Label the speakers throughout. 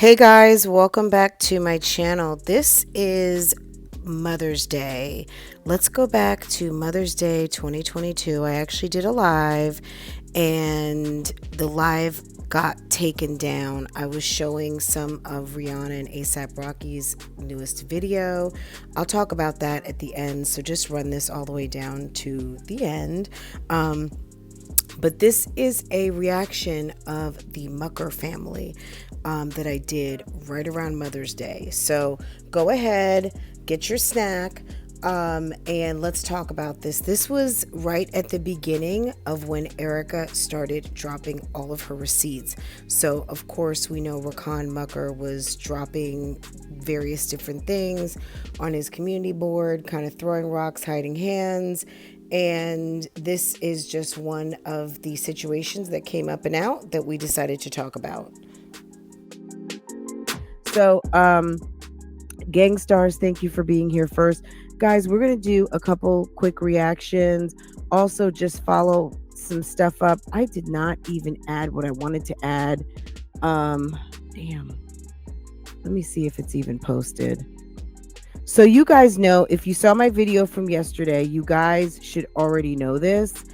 Speaker 1: Hey guys, welcome back to my channel. This is Mother's Day. Let's go back to Mother's Day 2022. I actually did a live and the live got taken down. I was showing some of Rihanna and ASAP Rocky's newest video. I'll talk about that at the end, so just run this all the way down to the end. But this is a reaction of the Mucker family that I did right around Mother's Day. So go ahead, get your snack, and let's talk about this. This was right at the beginning of when Erica started dropping all of her receipts. So of course we know Rakan Mucker was dropping various different things on his community board, kind of throwing rocks, hiding hands. And this is just one of the situations that came up and out that we decided to talk about. So, gang stars, thank you for being here first. Guys, we're going to do a couple quick reactions. Also, just follow some stuff up. I did not even add what I wanted to add. Damn. Let me see if it's even posted. So you guys know, if you saw my video from yesterday, you guys should already know this.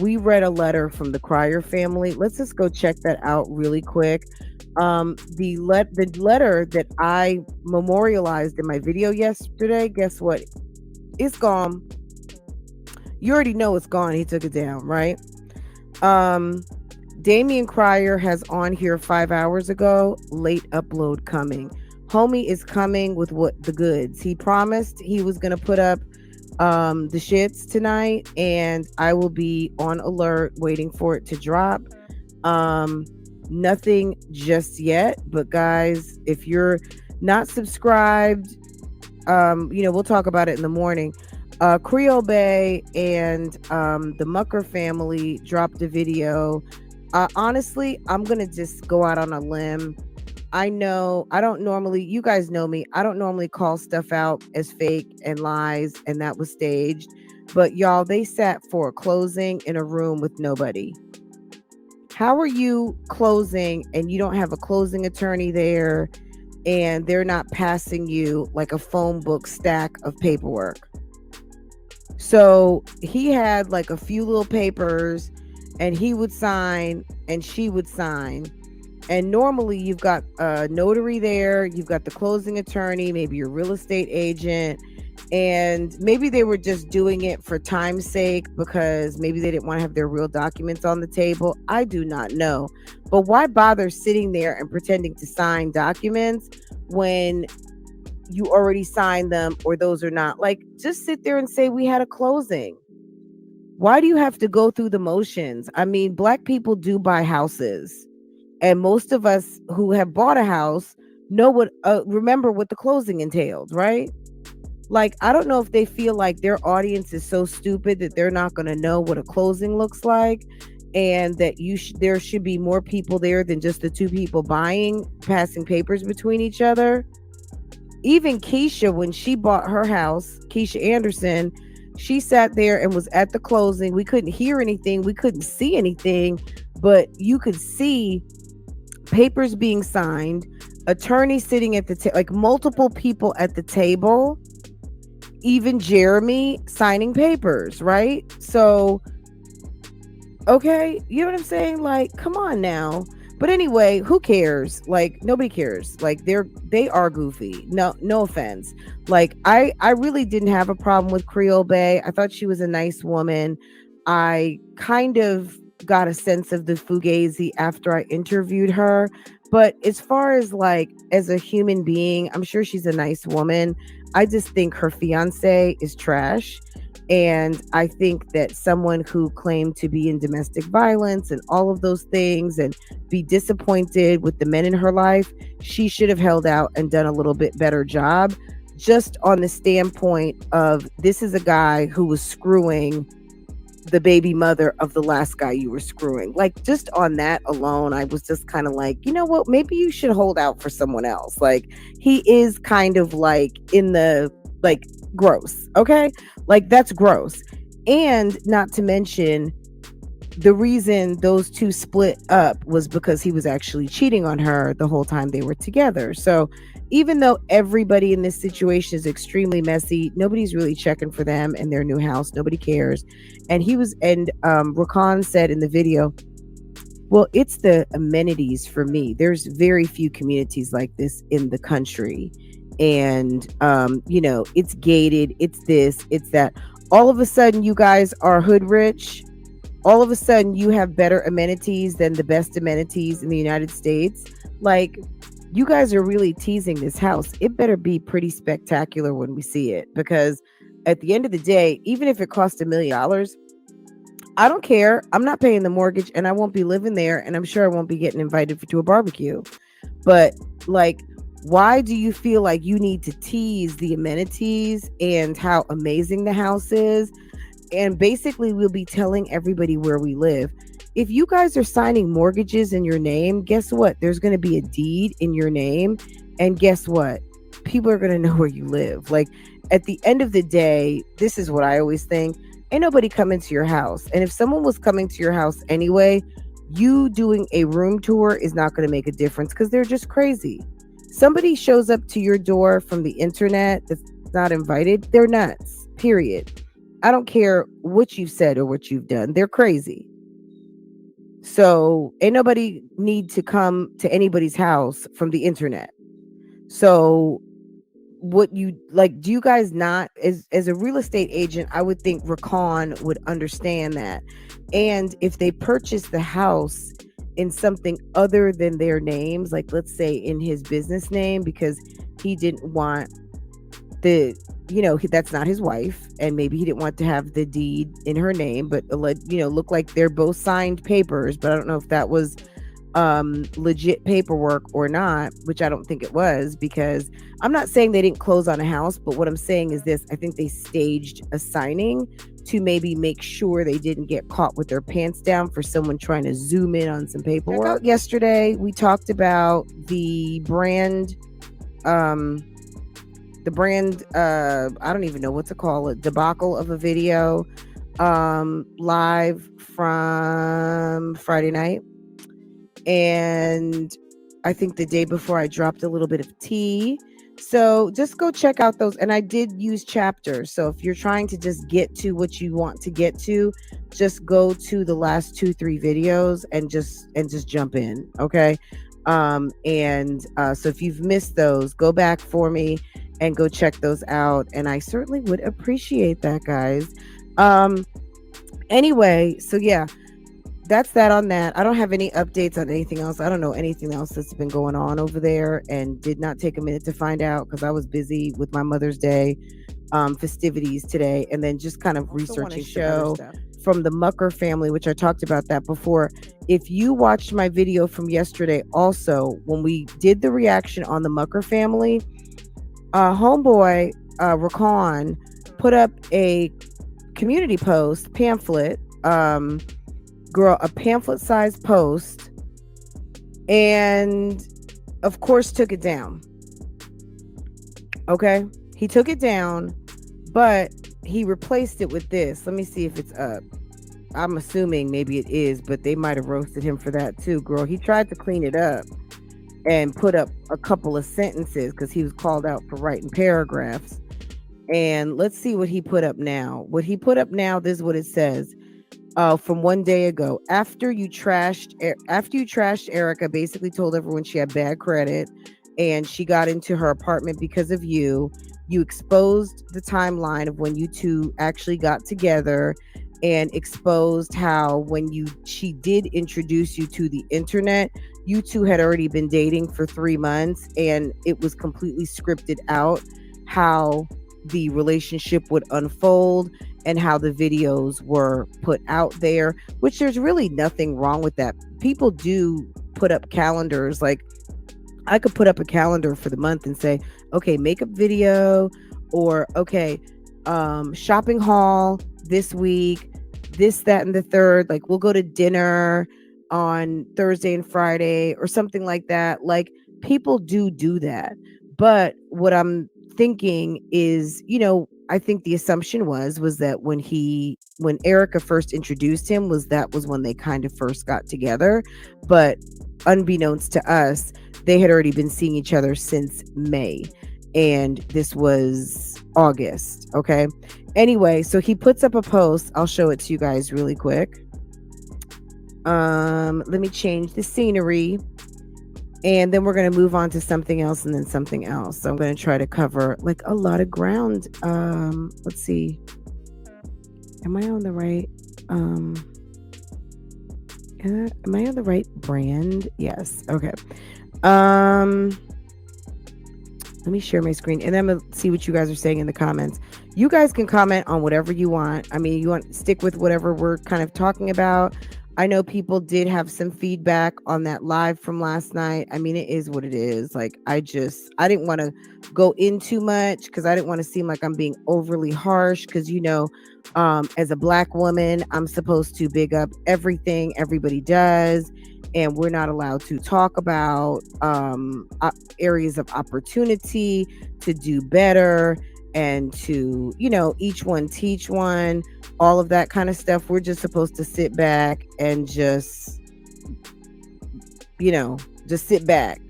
Speaker 1: We read a letter from the Crier family. Let's just go check that out really quick. The letter that I memorialized in my video yesterday, guess what? It's gone. You already know it's gone. He took it down, right? Damian Crier has on here 5 hours ago, late upload coming. Homie is coming with the goods. He promised he was going to put up the shits tonight, and I will be on alert waiting for it to drop. Nothing just yet, but guys, if you're not subscribed, we'll talk about it in the morning. Creole Bay and the Mucker family dropped a video. Honestly, I'm going to just go out on a limb. I know I don't normally, you guys know me, I don't normally call stuff out as fake and lies, and that was staged. But y'all, they sat for a closing in a room with nobody. How are you closing and you don't have a closing attorney there, and they're not passing you like a phone book stack of paperwork? So he had like a few little papers, and he would sign and she would sign. And normally you've got a notary there, you've got the closing attorney, maybe your real estate agent, and maybe they were just doing it for time's sake because maybe they didn't want to have their real documents on the table. I do not know. But why bother sitting there and pretending to sign documents when you already signed them, or those are not? Like, just sit there and say we had a closing. Why do you have to go through the motions? I mean, Black people do buy houses. And most of us who have bought a house know remember what the closing entailed, right? Like, I don't know if they feel like their audience is so stupid that they're not going to know what a closing looks like, and that there should be more people there than just the two people passing papers between each other. Even Keisha, when she bought her house, Keisha Anderson, she sat there and was at the closing. We couldn't hear anything. We couldn't see anything, but you could see papers being signed, attorneys sitting at the table, like multiple people at the table, even Jeremy signing papers, right? So, okay, you know what I'm saying? Like, come on now. But anyway, who cares? Like, nobody cares. Like, they are goofy. No offense. Like, I really didn't have a problem with Creole Bay. I thought she was a nice woman. I kind of got a sense of the Fugazi after I interviewed her. But as far as like, as a human being, I'm sure she's a nice woman. I just think her fiance is trash. And I think that someone who claimed to be in domestic violence and all of those things and be disappointed with the men in her life, she should have held out and done a little bit better job, just on the standpoint of, this is a guy who was screwing the baby mother of the last guy you were screwing. Like, just on that alone, I was just kind of like, you know what, maybe you should hold out for someone else. Like, he is kind of like in the, like, gross. Okay, like, that's gross. And not to mention, the reason those two split up was because he was actually cheating on her the whole time they were together. So even though everybody in this situation is extremely messy, nobody's really checking for them in their new house. Nobody cares. And Rakan said in the video, well, it's the amenities for me. There's very few communities like this in the country. And, it's gated, it's this, it's that. All of a sudden, you guys are hood rich. All of a sudden, you have better amenities than the best amenities in the United States. Like, you guys are really teasing this house. It better be pretty spectacular when we see it, because at the end of the day, even if it costs $1 million, I don't care. I'm not paying the mortgage and I won't be living there. And I'm sure I won't be getting invited to a barbecue. But, like, why do you feel like you need to tease the amenities and how amazing the house is? And basically, we'll be telling everybody where we live. If you guys are signing mortgages in your name, guess what? There's going to be a deed in your name. And guess what? People are going to know where you live. Like, at the end of the day, this is what I always think. Ain't nobody coming to your house. And if someone was coming to your house anyway, you doing a room tour is not going to make a difference, because they're just crazy. Somebody shows up to your door from the internet that's not invited, they're nuts, period. I don't care what you've said or what you've done. They're crazy. So ain't nobody need to come to anybody's house from the internet. So what you like, do you guys not, as a real estate agent, I would think Rakan would understand that. And if they purchase the house in something other than their names, like let's say in his business name, because he didn't want the that's not his wife, and maybe he didn't want to have the deed in her name, but look like they're both signed papers, but I don't know if that was legit paperwork or not, which I don't think it was, because I'm not saying they didn't close on a house, but what I'm saying is this: I think they staged a signing to maybe make sure they didn't get caught with their pants down for someone trying to zoom in on some paperwork. Yesterday we talked about the brand I don't even know what to call it, debacle of a video live from Friday night. And I think the day before I dropped a little bit of tea. So just go check out those. And I did use chapters. So if you're trying to just get to what you want to get to, just go to the last 2-3 videos and just jump in. Okay. So if you've missed those, go back for me and go check those out. And I certainly would appreciate that, guys. Anyway, so yeah, that's that on that. I don't have any updates on anything else. I don't know anything else that's been going on over there, and did not take a minute to find out because I was busy with my Mother's Day festivities today, and then just kind of researching show from the Mucker family, which I talked about that before. If you watched my video from yesterday, also when we did the reaction on the Mucker family, homeboy Rakan put up a community post pamphlet, a pamphlet-sized post, and of course took it down. Okay, he took it down, but he replaced it with this. Let me see if it's up. I'm assuming maybe it is, but they might have roasted him for that too, girl. He tried to clean it up and put up a couple of sentences because he was called out for writing paragraphs. And let's see what he put up now. What he put up now, this is what it says. From one day ago, after you trashed Erica, basically told everyone she had bad credit and she got into her apartment because of you. You exposed the timeline of when you two actually got together, and exposed how when she did introduce you to the internet, you two had already been dating for 3 months, and it was completely scripted out how the relationship would unfold and how the videos were put out there, which there's really nothing wrong with that. People do put up calendars. Like, I could put up a calendar for the month and say, okay, makeup video, or okay, shopping haul this week, this, that, and the third. Like, we'll go to dinner on Thursday and Friday or something like that. Like, people do that. But what I'm thinking is, I think the assumption was that when Erica first introduced him, that was when they kind of first got together. But unbeknownst to us, they had already been seeing each other since May, and this was August. Okay. Anyway, so he puts up a post. I'll show it to you guys really quick. Let me change the scenery, and then we're going to move on to something else and then something else. So I'm going to try to cover like a lot of ground. Let's see. Am I on the right? Am I on the right brand? Yes. Okay. Let me share my screen, and then I'm gonna see what you guys are saying in the comments. You guys can comment on whatever you want. I mean, you want to stick with whatever we're kind of talking about. I know people did have some feedback on that live from last night. I mean, it is what it is. Like, I didn't want to go in too much because I didn't want to seem like I'm being overly harsh. Because, as a Black woman, I'm supposed to big up everything everybody does. And we're not allowed to talk about areas of opportunity to do better and to, each one teach one, all of that kind of stuff. We're just supposed to sit back and just sit back,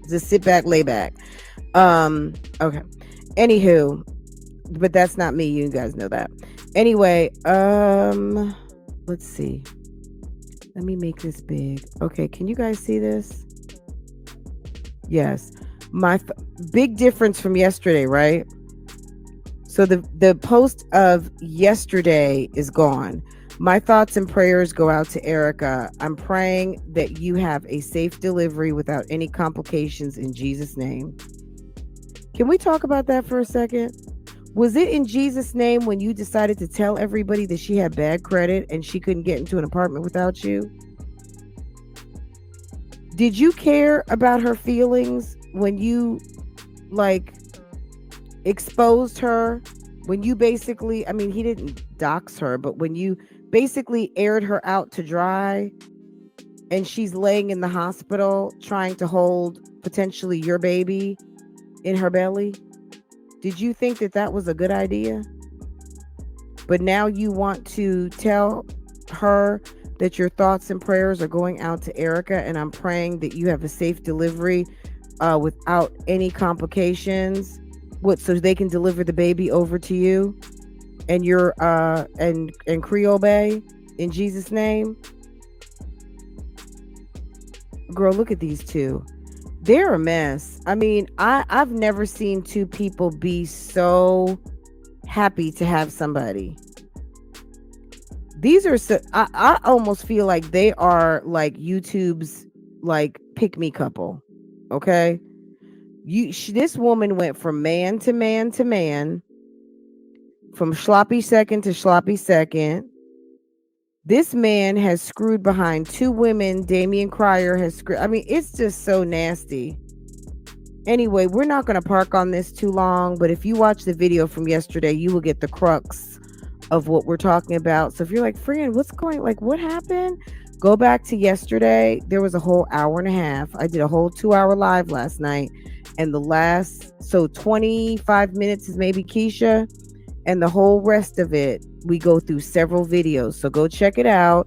Speaker 1: lay back. Okay. Anywho, but that's not me. You guys know that. Anyway, let's see. Let me make this big. Okay, can you guys see this? Yes. My big difference from yesterday, right? So the post of yesterday is gone. My thoughts and prayers go out to Erica. I'm praying that you have a safe delivery without any complications in Jesus' name. Can we talk about that for a second? Was it in Jesus' name when you decided to tell everybody that she had bad credit and she couldn't get into an apartment without you? Did you care about her feelings when you exposed her? When you basically, I mean, he didn't dox her, but when you basically aired her out to dry and she's laying in the hospital trying to hold potentially your baby in her belly? Did you think that was a good idea? But now you want to tell her that your thoughts and prayers are going out to Erica, and I'm praying that you have a safe delivery without any complications. So they can deliver the baby over to you and your and Creole Bay in Jesus' name? Girl, look at these two. They're a mess. I mean, I've never seen two people be so happy to have somebody. These are I almost feel like they are like YouTube's pick me couple. Okay, this woman went from man to man to man, from sloppy second to sloppy second. This man has screwed behind two women. Damian Cryer has screwed. I mean, it's just so nasty. Anyway, we're not going to park on this too long, but if you watch the video from yesterday, you will get the crux of what we're talking about. So if you're like, friend, what happened? Go back to yesterday. There was a whole hour and a half. I did a whole 2-hour live last night. And 25 minutes is maybe Keisha. And the whole rest of it, we go through several videos. So go check it out.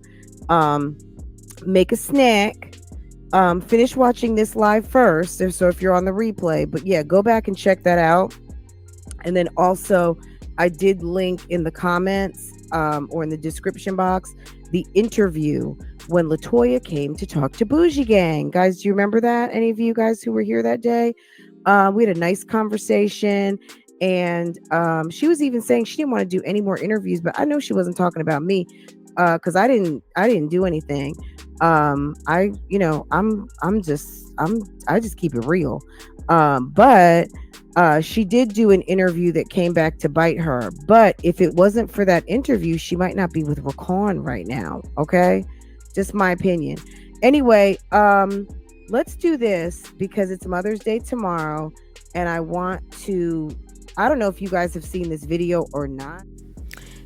Speaker 1: Make a snack. Finish watching this live first. So if you're on the replay. But yeah, go back and check that out. And then also, I did link in the comments or in the description box the interview when LaToya came to talk to BougieGang. Guys, do you remember that? Any of you guys who were here that day? We had a nice conversation. And she was even saying she didn't want to do any more interviews, but I know she wasn't talking about me because I didn't do anything. I just keep it real. But she did do an interview that came back to bite her. But if it wasn't for that interview, she might not be with Raquan right now. Okay, just my opinion. Anyway, let's do this because it's Mother's Day tomorrow, and I don't know if you guys have seen this video or not.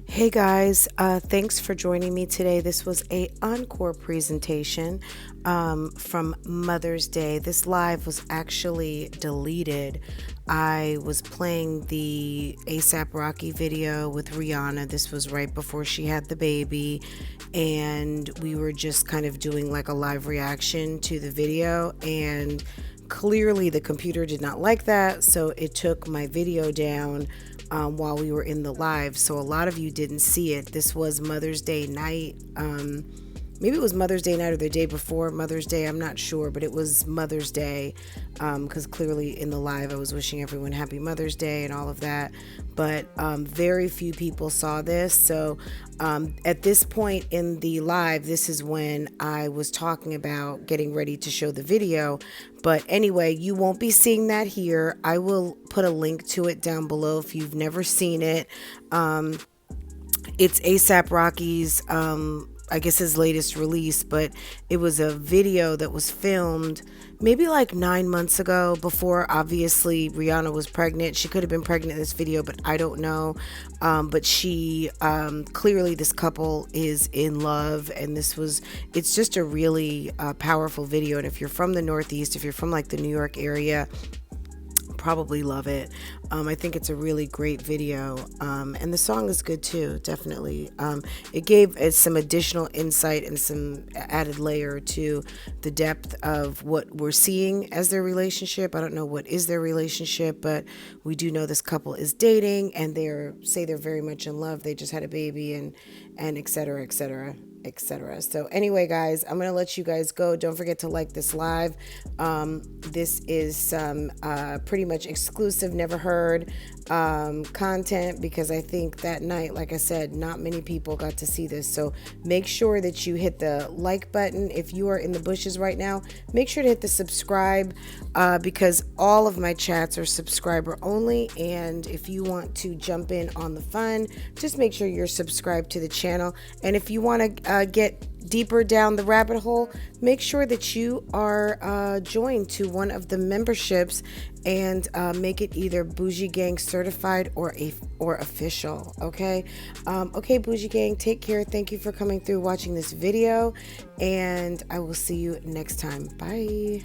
Speaker 1: Hey guys, thanks for joining me today. This was a encore presentation from Mother's Day. This live was actually deleted I was playing the ASAP Rocky video with Rihanna. This was right before she had the baby, and we were just kind of doing like a live reaction to the video, and clearly the computer did not like that, so it took my video down while we were in the live. So a lot of you didn't see it. This was Mother's Day night. Maybe it was Mother's Day night or the day before Mother's Day, I'm not sure, but it was Mother's Day, because clearly in the live I was wishing everyone happy Mother's Day and all of that, but very few people saw this. So at this point in the live, this is when I was talking about getting ready to show the video. But anyway, you won't be seeing that here. I will put a link to it down below if you've never seen it. It's ASAP Rocky's I guess his latest release, but it was a video that was filmed maybe like 9 months ago, before obviously Rihanna was pregnant. She could have been pregnant in this video, but I don't know. But she clearly, this couple is in love, and it's just a really powerful video. And if you're from the Northeast, if you're from like the New York area, probably love it. I think it's a really great video, and the song is good too, definitely. It gave some additional insight and some added layer to the depth of what we're seeing as their relationship. I don't know what is their relationship, but we do know this couple is dating, and they're very much in love. They just had a baby, and etc., etc., etc. So anyway, guys, I'm gonna let you guys go. Don't forget to like this live. This is some pretty much exclusive, never heard content, because I think that night, like I said, not many people got to see this. So make sure that you hit the like button. If you are in the bushes right now, make sure to hit the subscribe, because all of my chats are subscriber only. And if you want to jump in on the fun, just make sure you're subscribed to the channel. And if you want to get deeper down the rabbit hole, make sure that you are joined to one of the memberships, and make it either BougieGang certified or official. Okay, BougieGang, take care. Thank you for coming through, watching this video, and I will see you next time. Bye.